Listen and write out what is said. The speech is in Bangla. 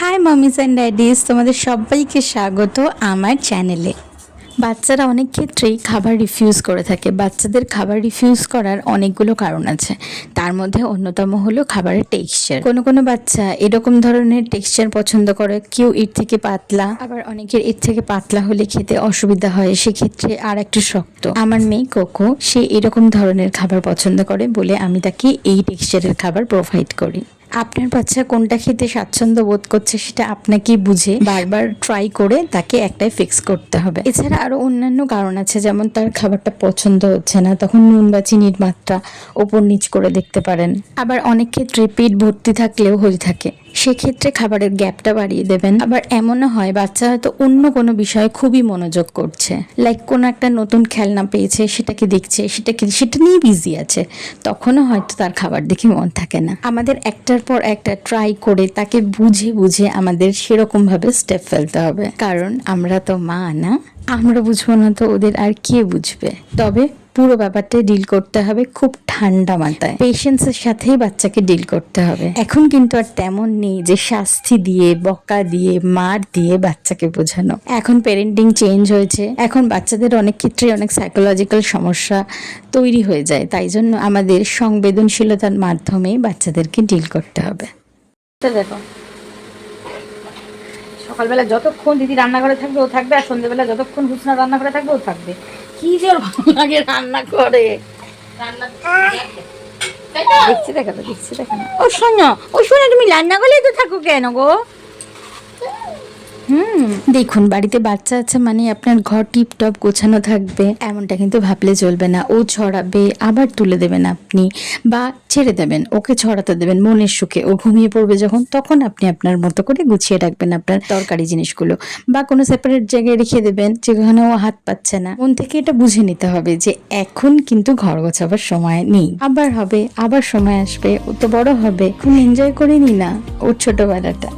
হাই মামিস অ্যান্ড ড্যাডিস, তোমাদের সবাইকে স্বাগত আমার চ্যানেলে। বাচ্চারা অনেক ক্ষেত্রেই খাবার রিফিউজ করে থাকে। বাচ্চাদের খাবার রিফিউজ করার অনেকগুলো কারণ আছে, তার মধ্যে অন্যতম হলো খাবারের টেক্সচার। কোনো কোনো বাচ্চা এরকম ধরনের টেক্সচার পছন্দ করে, কেউ এর থেকে পাতলা, আবার অনেকের এর থেকে পাতলা হলে খেতে অসুবিধা হয়, সেক্ষেত্রে আর একটু শক্ত। আমার মেয়ে কোকো, সে এরকম ধরনের খাবার পছন্দ করে বলে আমি তাকে এই টেক্সচারের খাবার প্রোভাইড করি। আপনার বাচ্চা কোনটা খেতে স্বাচ্ছন্দ্য বোধ করছে সেটা আপনাকেই বুঝে বারবার ট্রাই করে তাকে একটাই ফিক্স করতে হবে। এছাড়া আরো অন্যান্য কারণ আছে, যেমন তার খাবারটা পছন্দ হচ্ছে না, তখন নুন বা চিনির মাত্রা ওপর নিচ করে দেখতে পারেন। আবার অনেক ক্ষেত্রে পেট ভর্তি থাকলেও হয়ে থাকে, সেক্ষেত্রে খাবারের গ্যাপটা বাড়িয়ে দেবেন। আবার এমনও হয় বাচ্চা হয়তো অন্য কোনো বিষয়ে খুবই মনোযোগ করছে, লাইক কোনো একটা নতুন খেলনা পেয়েছে, সেটাকে দেখছে, সেটা নিয়ে বিজি আছে, তখনও হয়তো তার খাবার দেখে মন থাকে না। আমাদের একটার পর একটা ট্রাই করে তাকে বুঝে বুঝে আমাদের সেরকম ভাবে স্টেপ ফেলতে হবে, কারণ আমরা তো মা না, আমরা বুঝবো না তো ওদের আর কে বুঝবে। তবে পুরো ব্যাপারটা ডিল করতে হবে খুব ঠান্ডা মাথায়, পেশেন্সের সাথেই বাচ্চাকে ডিল করতে হবে। এখন কিন্তু আর তেমন নেই যে শাস্তি দিয়ে, বকা দিয়ে, মার দিয়ে বাচ্চাকে বোঝানো। এখন পেরেন্টিং চেঞ্জ হয়েছে, এখন বাচ্চাদের অনেক ক্ষেত্রে অনেক সাইকোলজিক্যাল সমস্যা তৈরি হয়ে যায়, তাই জন্য আমাদের সংবেদনশীলতার মাধ্যমে বাচ্চাদেরকে ডিল করতে হবে। দেখো, সকালবেলা যতক্ষণ দিদি রান্নাঘরে থাকবে ও থাকবে, আর সন্ধ্যেবেলা যতক্ষণ হুসনা রান্নাঘরে থাকবে ও থাকবে। কি যে ওর ভালো লাগে রান্না করে। দেখছি দেখো না। ও শোনো তুমি রান্না করলেই তো থাকো কেন গো? দেখুন, বাড়িতে বাচ্চা আছে মানে আপনার ঘর টিপটপ গোছানো থাকবে এমনটা কিন্তু ভাবলে চলবে না। ও ছড়াবে, আবার তুলে দেবেন আপনি, বা ছেড়ে দেবেন, ওকে ছড়াতে দেবেন মনের সুখে। ও ঘুমিয়ে পড়বে যখন, তখন আপনি আপনার মতো করে গুছিয়ে রাখবেন আপনার দরকারি জিনিসগুলো, বা কোনো সেপারেট জায়গায় রেখে দেবেন যেখানে ও হাত পাচ্ছে না। মন থেকে এটা বুঝে নিতে হবে যে এখন কিন্তু ঘর গোছাবার সময় নেই, আবার হবে, আবার সময় আসবে, ও তো বড় হবে, এখন এনজয় করে নি না ওর ছোটবেলাটা।